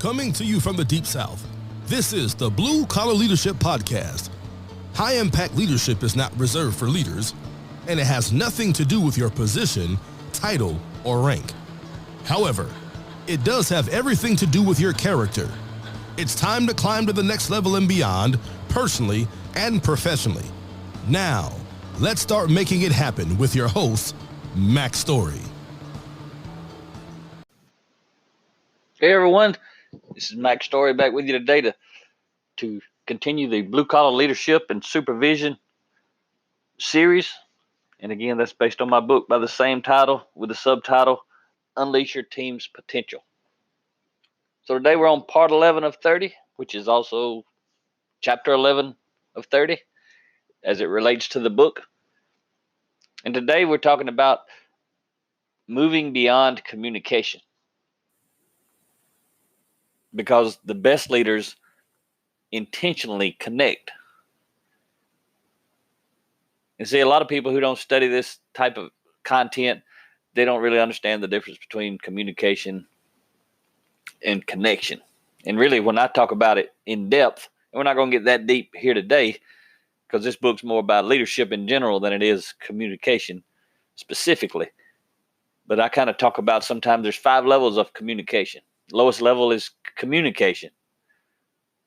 Coming to you from the Deep South, this is the Blue Collar Leadership Podcast. High-impact leadership is not reserved for leaders, and it has nothing to do with your position, title, or rank. However, it does have everything to do with your character. It's time to climb to the next level and beyond, personally and professionally. Now, let's start making it happen with your host, Mac Story. Hey everyone, this is Mac Story back with you today to continue the Blue Collar Leadership and Supervision series. And again, that's based on my book by the same title with the subtitle, Unleash Your Team's Potential. So today we're on part 11 of 30, which is also chapter 11 of 30 as it relates to the book. And today we're talking about moving beyond communication. Because the best leaders intentionally connect. And see, a lot of people who don't study this type of content, they don't really understand the difference between communication and connection. And really, when I talk about it in depth, and we're not going to get that deep here today, because this book's more about leadership in general than it is communication specifically. But I kind of talk about sometimes there's 5 levels of communication. Lowest level is communication.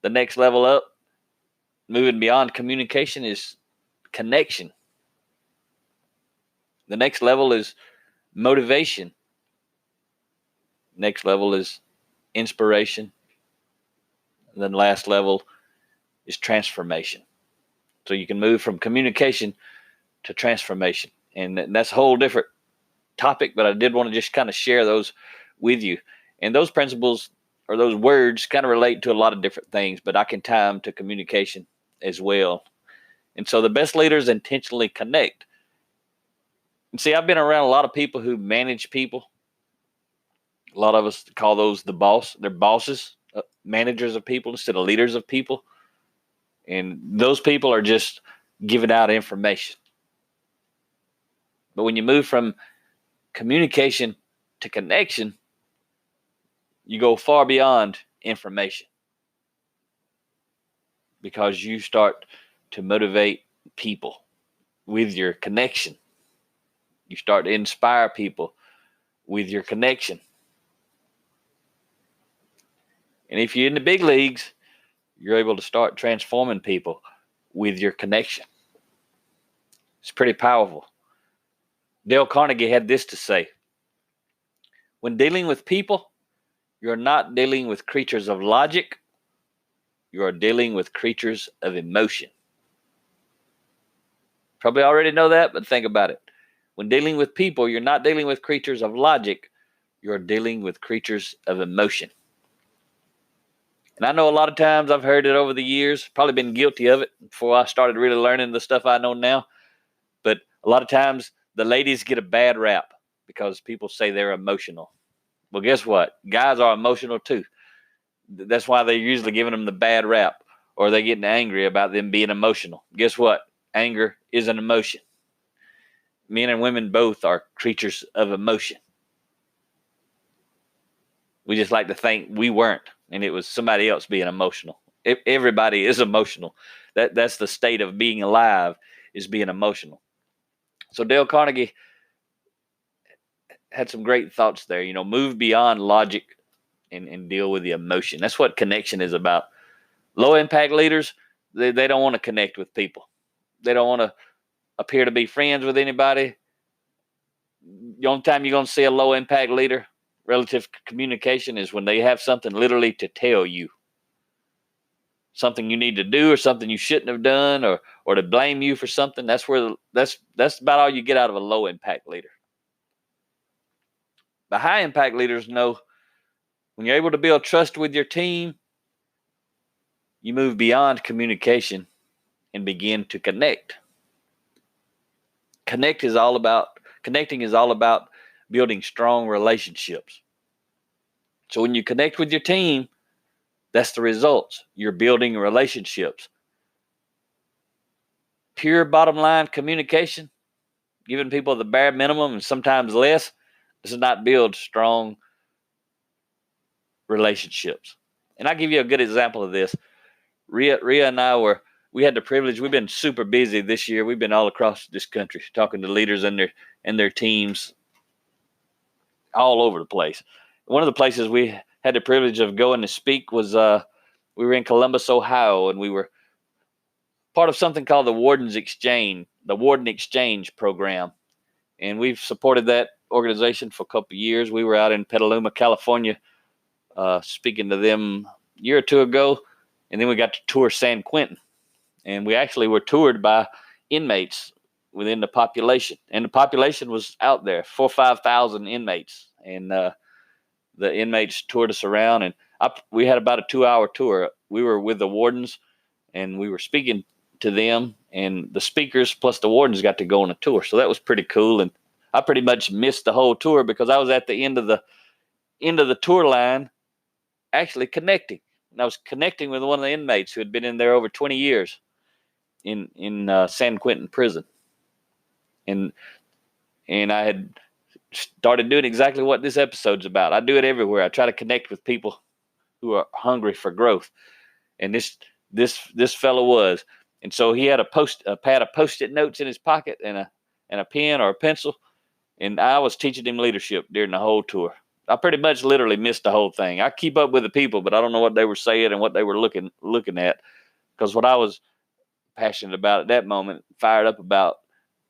The next level up, moving beyond communication, is connection. The next level is motivation. Next level is inspiration. And then last level is transformation. So you can move from communication to transformation. And that's a whole different topic, but I did want to just kind of share those with you. And those principles or those words kind of relate to a lot of different things, but I can tie them to communication as well. And so the best leaders intentionally connect. And see, I've been around a lot of people who manage people. A lot of us call those the boss. They're bosses, managers of people instead of leaders of people. And those people are just giving out information. But when you move from communication to connection, you go far beyond information because you start to motivate people with your connection. You start to inspire people with your connection. And if you're in the big leagues, you're able to start transforming people with your connection. It's pretty powerful. Dale Carnegie had this to say: when dealing with people, you're not dealing with creatures of logic. You are dealing with creatures of emotion. Probably already know that, but think about it. When dealing with people, you're not dealing with creatures of logic. You're dealing with creatures of emotion. And I know a lot of times I've heard it over the years, probably been guilty of it before I started really learning the stuff I know now. But a lot of times the ladies get a bad rap because people say they're emotional. Well, guess what? Guys are emotional too. That's why they're usually giving them the bad rap, or they're getting angry about them being emotional. Guess what? Anger is an emotion. Men and women both are creatures of emotion. We just like to think we weren't, and it was somebody else being emotional. Everybody is emotional. That's the state of being alive, is being emotional. So Dale Carnegie had some great thoughts there. You know, move beyond logic and deal with the emotion. That's what connection is about. Low impact leaders, they don't want to connect with people. They don't want to appear to be friends with anybody. The only time you're going to see a low impact leader relative communication is when they have something literally to tell you. Something you need to do or something you shouldn't have done or to blame you for something. That's about all you get out of a low impact leader. The high impact leaders know when you're able to build trust with your team, you move beyond communication and begin to connect. Connecting is all about building strong relationships. So when you connect with your team, that's the results. You're building relationships. Pure bottom line communication, giving people the bare minimum and sometimes less, does not build strong relationships. And I'll give you a good example of this. Rhea and I we had the privilege. We've been super busy this year. We've been all across this country talking to leaders and their teams all over the place. One of the places we had the privilege of going to speak was we were in Columbus, Ohio, and we were part of something called the Warden Exchange program. And we've supported that organization for a couple of years. We were out in Petaluma, California, speaking to them a year or two ago. And then we got to tour San Quentin. And we actually were toured by inmates within the population. And the population was out there, 4,000 or 5,000 inmates. And the inmates toured us around. And we had about a 2-hour tour. We were with the wardens, and we were speaking to them. And the speakers plus the wardens got to go on a tour. So that was pretty cool. And I pretty much missed the whole tour because I was at the end of the tour line actually connecting. And I was connecting with one of the inmates who had been in there over 20 years in San Quentin prison. And I had started doing exactly what this episode's about. I do it everywhere. I try to connect with people who are hungry for growth. And this fellow was. And so he had a pad of Post-it notes in his pocket and a pen or a pencil. And I was teaching him leadership during the whole tour. I pretty much literally missed the whole thing. I keep up with the people, but I don't know what they were saying and what they were looking at. Because what I was passionate about at that moment, fired up about,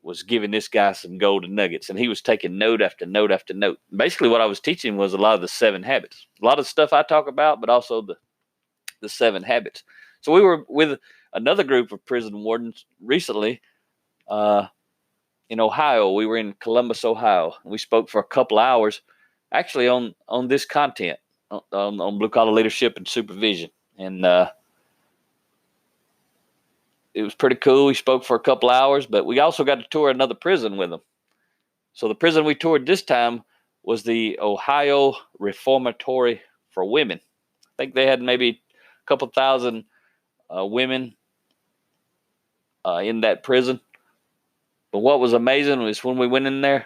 was giving this guy some golden nuggets. And he was taking note after note after note. Basically what I was teaching was a lot of the 7 habits. A lot of stuff I talk about, but also the 7 habits. So we were with another group of prison wardens recently in Ohio. We were in Columbus, Ohio. We spoke for a couple hours actually on this content, on blue-collar leadership and supervision. And it was pretty cool. We spoke for a couple hours, but we also got to tour another prison with them. So the prison we toured this time was the Ohio Reformatory for Women. I think they had maybe a couple thousand women in that prison. But what was amazing was when we went in there,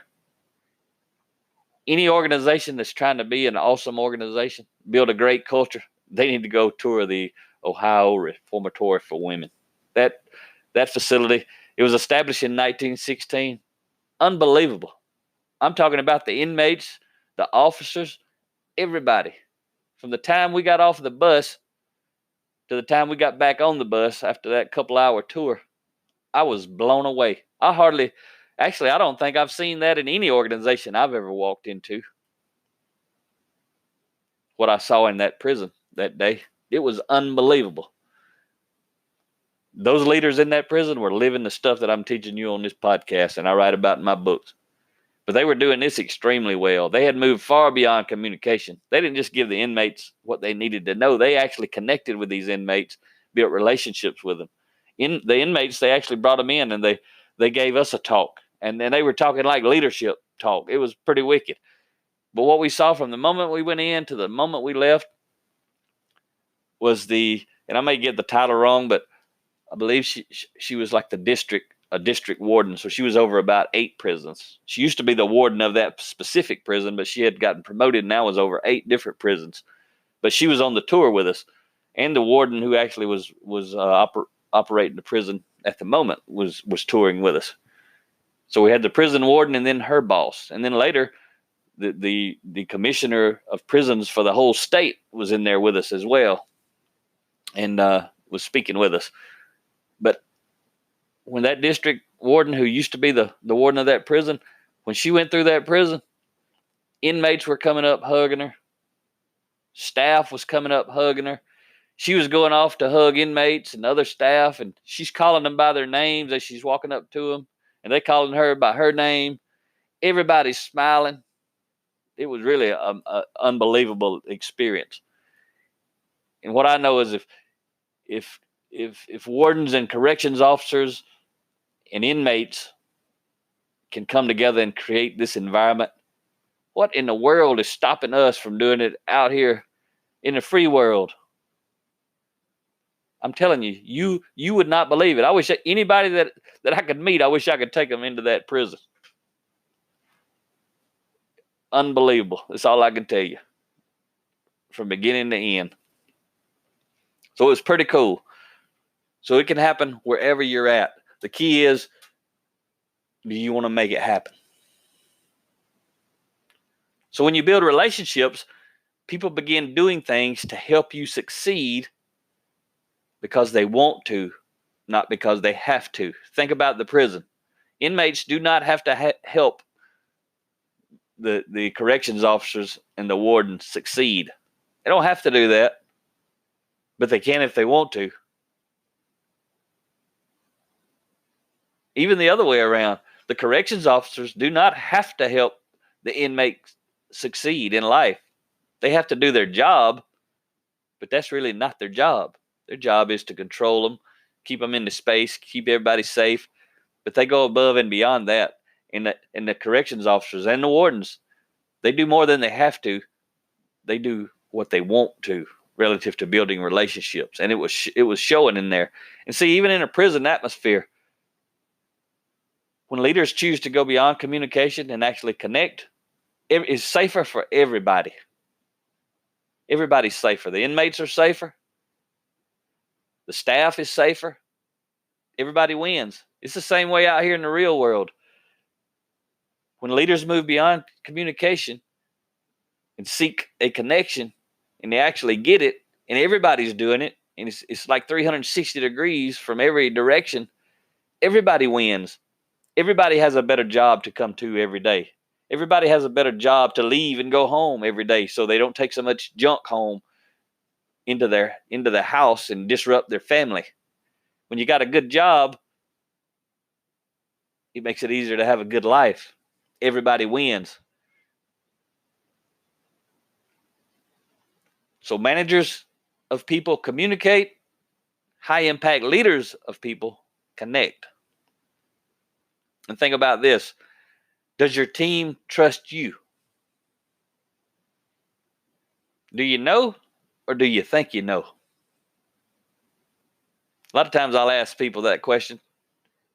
any organization that's trying to be an awesome organization, build a great culture, they need to go tour the Ohio Reformatory for Women. That facility, it was established in 1916. Unbelievable. I'm talking about the inmates, the officers, everybody. From the time we got off the bus to the time we got back on the bus after that couple-hour tour, I was blown away. I don't think I've seen that in any organization I've ever walked into. What I saw in that prison that day, it was unbelievable. Those leaders in that prison were living the stuff that I'm teaching you on this podcast and I write about in my books. But they were doing this extremely well. They had moved far beyond communication. They didn't just give the inmates what they needed to know. They actually connected with these inmates, built relationships with them. The inmates, they actually brought them in and they gave us a talk. And then they were talking like leadership talk. It was pretty wicked. But what we saw from the moment we went in to the moment we left was and I may get the title wrong, but I believe she was like a district warden. So she was over about 8 prisons. She used to be the warden of that specific prison, but she had gotten promoted and now was over 8 different prisons. But she was on the tour with us. And the warden who actually was operating the prison at the moment was touring with us. So we had the prison warden and then her boss. And then later, the commissioner of prisons for the whole state was in there with us as well and was speaking with us. But when that district warden, who used to be the warden of that prison, when she went through that prison, inmates were coming up hugging her. Staff was coming up hugging her. She was going off to hug inmates and other staff, and she's calling them by their names as she's walking up to them, and they calling her by her name. Everybody's smiling. It was really an unbelievable experience. And what I know is if wardens and corrections officers and inmates can come together and create this environment, what in the world is stopping us from doing it out here in the free world? I'm telling you, you would not believe it. I wish anybody that I could meet, I wish I could take them into that prison. Unbelievable. That's all I can tell you. From beginning to end. So it's pretty cool. So it can happen wherever you're at. The key is, do you want to make it happen? So when you build relationships, people begin doing things to help you succeed because they want to, not because they have to. Think about the prison. Inmates do not have to help the corrections officers and the warden succeed. They don't have to do that, but they can if they want to. Even the other way around, the corrections officers do not have to help the inmates succeed in life. They have to do their job, but that's really not their job. Their job is to control them, keep them into space, keep everybody safe, but they go above and beyond that. And the corrections officers and the wardens, they do more than they have to. They do what they want to relative to building relationships. And it was showing in there. And see, even in a prison atmosphere, when leaders choose to go beyond communication and actually connect, it's safer for everybody. Everybody's safer. The inmates are safer. The staff is safer. Everybody wins. It's the same way out here in the real world. When leaders move beyond communication and seek a connection, and they actually get it, and everybody's doing it, and it's like 360 degrees from every direction, everybody wins. Everybody has a better job to come to every day. Everybody has a better job to leave and go home every day so they don't take so much junk home into the house and disrupt their family. When you got a good job, it makes it easier to have a good life. Everybody wins. So managers of people communicate. High impact leaders of people connect. And think about this. Does your team trust you? Do you know, or do you think you know? A lot of times I'll ask people that question.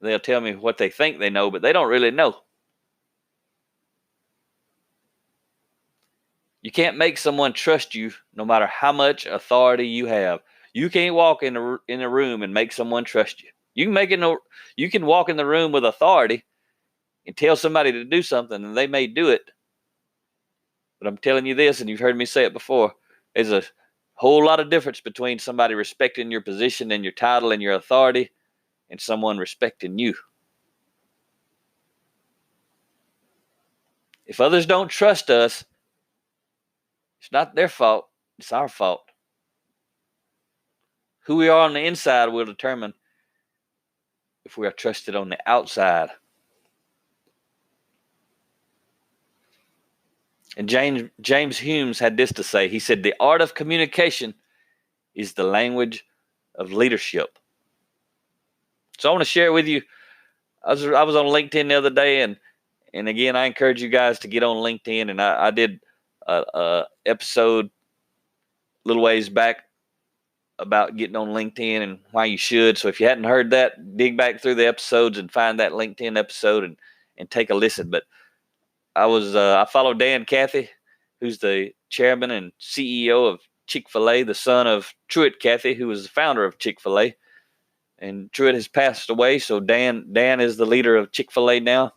They'll tell me what they think they know, but they don't really know. You can't make someone trust you no matter how much authority you have. You can't walk in a room and make someone trust you. You can walk in the room with authority and tell somebody to do something, and they may do it. But I'm telling you this, and you've heard me say it before, there's a whole lot of difference between somebody respecting your position and your title and your authority and someone respecting you. If others don't trust us, it's not their fault, it's our fault. Who we are on the inside will determine if we are trusted on the outside. And James Humes had this to say. He said, the art of communication is the language of leadership. So I want to share with you, I was on LinkedIn the other day, and again, I encourage you guys to get on LinkedIn. And I did a episode a little ways back about getting on LinkedIn and why you should. So if you hadn't heard that, dig back through the episodes and find that LinkedIn episode and take a listen. But I followed Dan Cathy, who's the chairman and CEO of Chick-fil-A, the son of Truett Cathy, who was the founder of Chick-fil-A. And Truett has passed away, so Dan is the leader of Chick-fil-A now,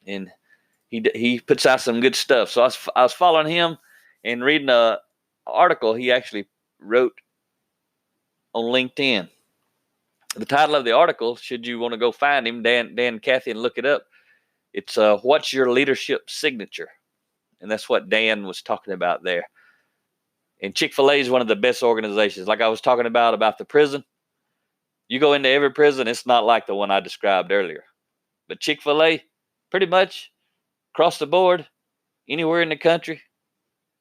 and he puts out some good stuff. So I was following him and reading an article he actually wrote on LinkedIn. The title of the article, should you want to go find him, Dan Cathy, and look it up, it's What's Your Leadership Signature? And that's what Dan was talking about there. And Chick-fil-A is one of the best organizations. Like I was talking about the prison. You go into every prison, it's not like the one I described earlier. But Chick-fil-A, pretty much across the board, anywhere in the country,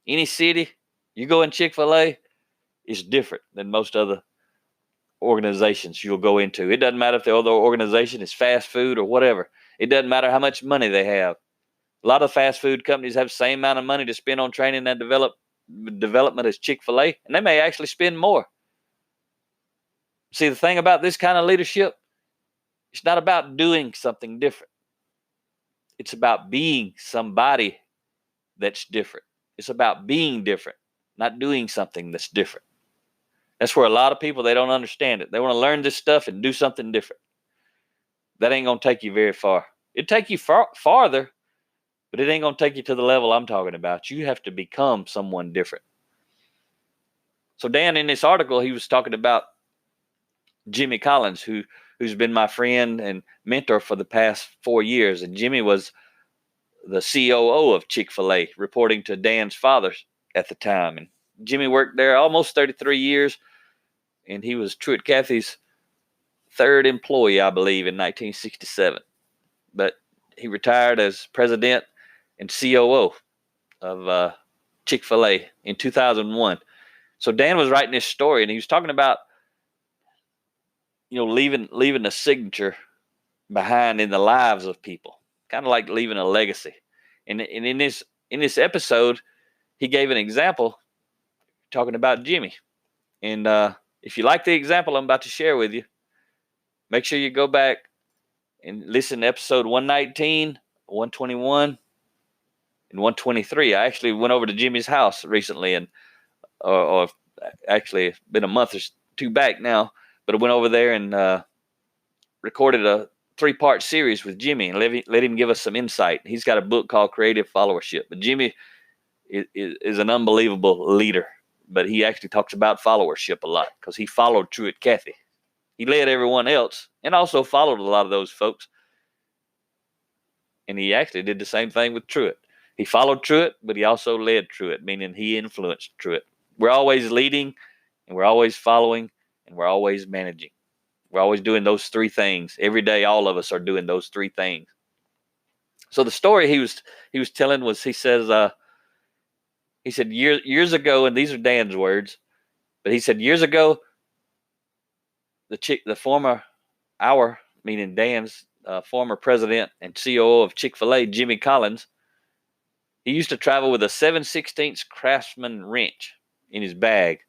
any city, you go in Chick-fil-A, it's different than most other organizations you'll go into. It doesn't matter if the other organization is fast food or whatever. It doesn't matter how much money they have. A lot of fast food companies have the same amount of money to spend on training and development as Chick-fil-A, and they may actually spend more. See, the thing about this kind of leadership, it's not about doing something different. It's about being somebody that's different. It's about being different, not doing something that's different. That's where a lot of people, they don't understand it. They want to learn this stuff and do something different. That ain't going to take you very far. It'll take you farther, but it ain't going to take you to the level I'm talking about. You have to become someone different. So Dan, in this article, he was talking about Jimmy Collins, who's been my friend and mentor for the past 4 years. And Jimmy was the COO of Chick-fil-A, reporting to Dan's father at the time. And Jimmy worked there almost 33 years, and he was Truett Cathy's third employee, I believe, in 1967. But he retired as president and COO of Chick-fil-A in 2001. So Dan was writing this story, and he was talking about, leaving a signature behind in the lives of people, kind of like leaving a legacy. And in this episode, he gave an example talking about Jimmy. And if you like the example I'm about to share with you, make sure you go back and listen to episode 119, 121, and 123. I actually went over to Jimmy's house recently, and or actually it's been a month or two back now, but I went over there and recorded a 3-part series with Jimmy and let him give us some insight. He's got a book called Creative Followership. But Jimmy is an unbelievable leader, but he actually talks about followership a lot because he followed Truett Cathy. He led everyone else and also followed a lot of those folks. And he actually did the same thing with Truett. He followed Truett, but he also led Truett, meaning he influenced Truett. We're always leading, and we're always following, and we're always managing. We're always doing those 3 things. Every day, all of us are doing those 3 things. So the story he was telling was, he said years ago, and these are Dan's words, but he said years ago, meaning Dan's former president and COO of Chick-fil-A, Jimmy Collins, he used to travel with a 7/16 Craftsman wrench in his bag.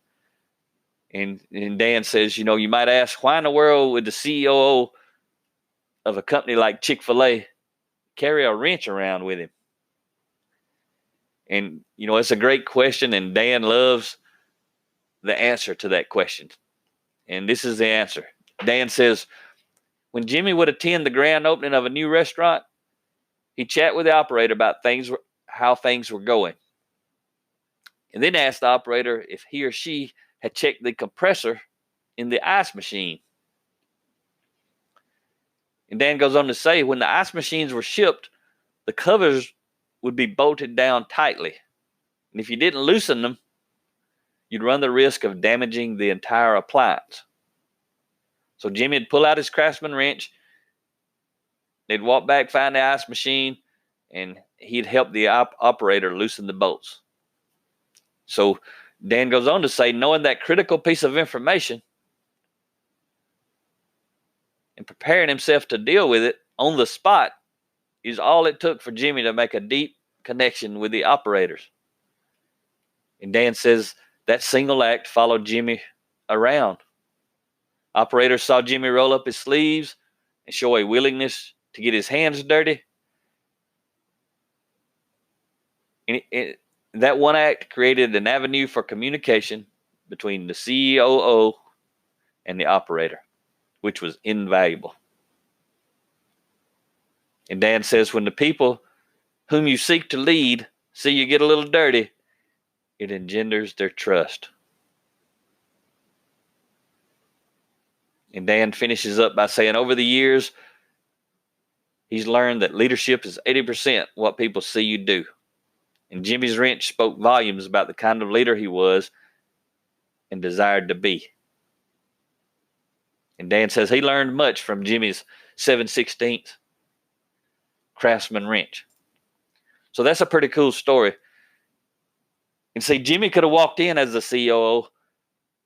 And Dan says, you might ask, why in the world would the CEO of a company like Chick-fil-A carry a wrench around with him? And, it's a great question, and Dan loves the answer to that question. And this is the answer. Dan says, when Jimmy would attend the grand opening of a new restaurant, he'd chat with the operator about how things were going, and then ask the operator if he or she had checked the compressor in the ice machine. And Dan goes on to say, when the ice machines were shipped, the covers would be bolted down tightly. And if you didn't loosen them, you'd run the risk of damaging the entire appliance. So Jimmy would pull out his Craftsman wrench, they'd walk back, find the ice machine, and he'd help the operator loosen the bolts. So Dan goes on to say, knowing that critical piece of information and preparing himself to deal with it on the spot is all it took for Jimmy to make a deep connection with the operators. And Dan says that single act followed Jimmy around. Operators saw Jimmy roll up his sleeves and show a willingness to get his hands dirty. And that one act created an avenue for communication between the COO and the operator, which was invaluable. And Dan says, when the people whom you seek to lead see you get a little dirty, it engenders their trust. And Dan finishes up by saying, over the years, he's learned that leadership is 80% what people see you do. And Jimmy's wrench spoke volumes about the kind of leader he was and desired to be. And Dan says he learned much from Jimmy's 7/16 Craftsman wrench. So that's a pretty cool story. And see, Jimmy could have walked in as the COO.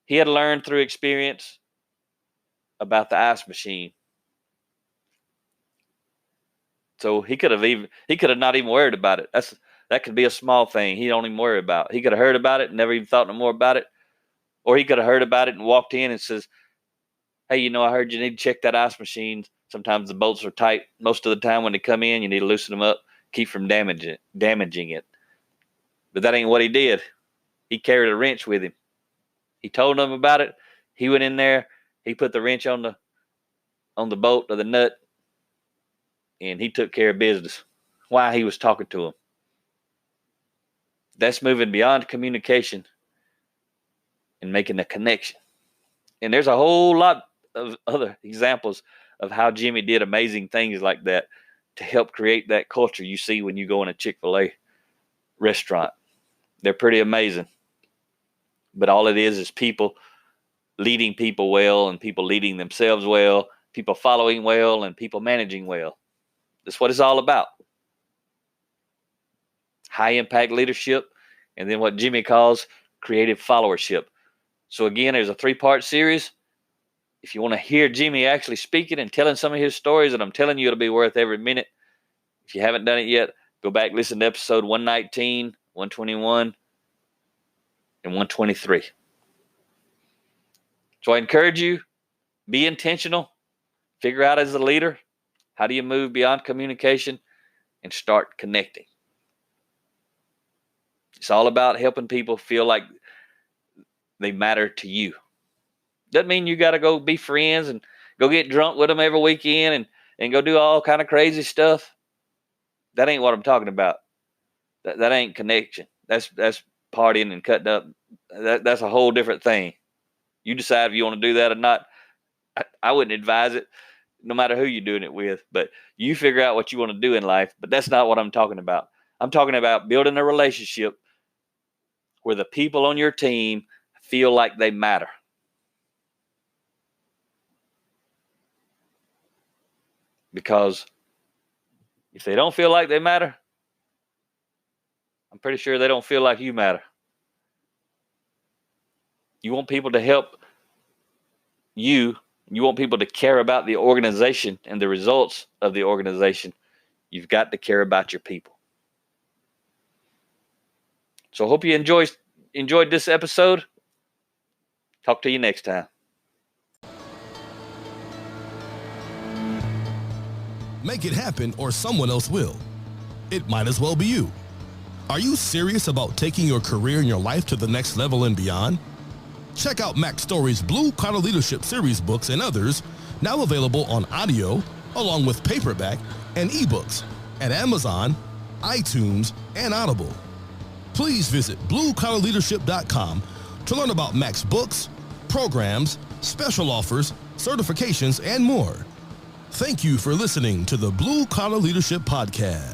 He had learned through experience about the ice machine. So he could have not even worried about it. That could be a small thing he don't even worry about. He could have heard about it and never even thought no more about it. Or he could have heard about it and walked in and says, hey, I heard you need to check that ice machine. Sometimes the bolts are tight. Most of the time when they come in, you need to loosen them up, keep from damaging it. But that ain't what he did. He carried a wrench with him. He told them about it. He went in there. He put the wrench on the bolt or the nut, and he took care of business while he was talking to him. That's moving beyond communication and making a connection. And there's a whole lot of other examples of how Jimmy did amazing things like that to help create that culture you see when you go in a Chick-fil-A restaurant. They're pretty amazing. But all it is people leading people well, and people leading themselves well, people following well, and people managing well. That's what it's all about. High impact leadership, and then what Jimmy calls creative followership. So again, there's a 3-part series. If you want to hear Jimmy actually speaking and telling some of his stories, and I'm telling you, it'll be worth every minute. If you haven't done it yet, go back, listen to episode 119, 121, and 123. So I encourage you, be intentional. Figure out as a leader, how do you move beyond communication and start connecting? It's all about helping people feel like they matter to you. Doesn't mean you got to go be friends and go get drunk with them every weekend and go do all kind of crazy stuff. That ain't what I'm talking about. That ain't connection. That's partying and cutting up. That's a whole different thing. You decide if you want to do that or not. I wouldn't advise it, no matter who you're doing it with. But you figure out what you want to do in life. But that's not what I'm talking about. I'm talking about building a relationship where the people on your team feel like they matter. Because if they don't feel like they matter, I'm pretty sure they don't feel like you matter. You want people to help you. You want people to care about the organization and the results of the organization. You've got to care about your people. So I hope you enjoyed this episode. Talk to you next time. Make it happen or someone else will. It might as well be you. Are you serious about taking your career and your life to the next level and beyond? Check out Mac Story's Blue Collar Leadership series books and others, now available on audio, along with paperback and ebooks at Amazon, iTunes, and Audible. Please visit bluecollarleadership.com to learn about Mac's books, programs, special offers, certifications, and more. Thank you for listening to the Blue Collar Leadership Podcast.